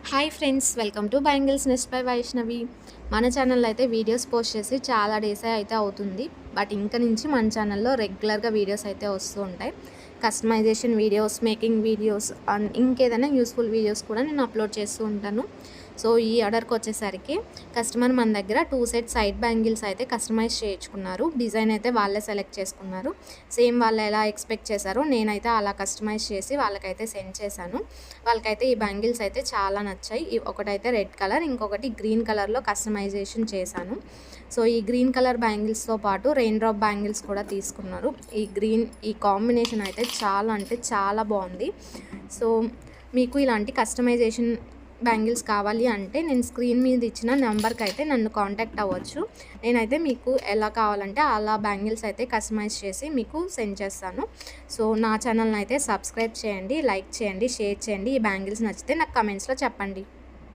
Hi friends, welcome to bangles nest by Vaishnavi. మన ఛానల్లో అయితే వీడియోస్ పోస్ట్ చేసి చాలా డేస్ అయితే అవుతుంది. బట్ ఇంక నుంచి మన ఛానల్లో రెగ్యులర్గా వీడియోస్ అయితే వస్తూ ఉంటాయి. Customization videos, making videos and ఇంకేదైనా యూస్ఫుల్ వీడియోస్ కూడా నేను అప్లోడ్ చేస్తూ ఉంటాను. సో ఈ ఆర్డర్కి వచ్చేసరికి కస్టమర్ మన దగ్గర 2 సెట్ సైడ్ బ్యాంగిల్స్ అయితే కస్టమైజ్ చేయించుకున్నారు. డిజైన్ అయితే వాళ్ళే సెలెక్ట్ చేసుకున్నారు. సేమ్ వాళ్ళు ఎలా ఎక్స్పెక్ట్ చేశారో నేనైతే అలా కస్టమైజ్ చేసి వాళ్ళకైతే సెండ్ చేశాను. వాళ్ళకైతే ఈ బ్యాంగిల్స్ అయితే చాలా నచ్చాయి. ఒకటైతే రెడ్ కలర్, ఇంకొకటి గ్రీన్ కలర్లో కస్టమైజేషన్ చేశాను. సో ఈ గ్రీన్ కలర్ బ్యాంగిల్స్తో పాటు రెయిన్ డ్రాప్ బ్యాంగిల్స్ కూడా తీసుకున్నారు. ఈ కాంబినేషన్ అయితే చాలా అంటే చాలా బాగుంది. సో మీకు ఇలాంటి కస్టమైజేషన్ బ్యాంగిల్స్ కావాలి అంటే నేను స్క్రీన్ మీద ఇచ్చిన నెంబర్కి అయితే నన్ను కాంటాక్ట్ అవ్వచ్చు. నేనైతే మీకు ఎలా కావాలంటే అలా బ్యాంగిల్స్ అయితే కస్టమైజ్ చేసి మీకు సెండ్ చేస్తాను. సో నా ఛానల్ని అయితే సబ్స్క్రైబ్ చేయండి, లైక్ చేయండి, షేర్ చేయండి. ఈ బ్యాంగిల్స్ నచ్చితే నాకు కమెంట్స్లో చెప్పండి.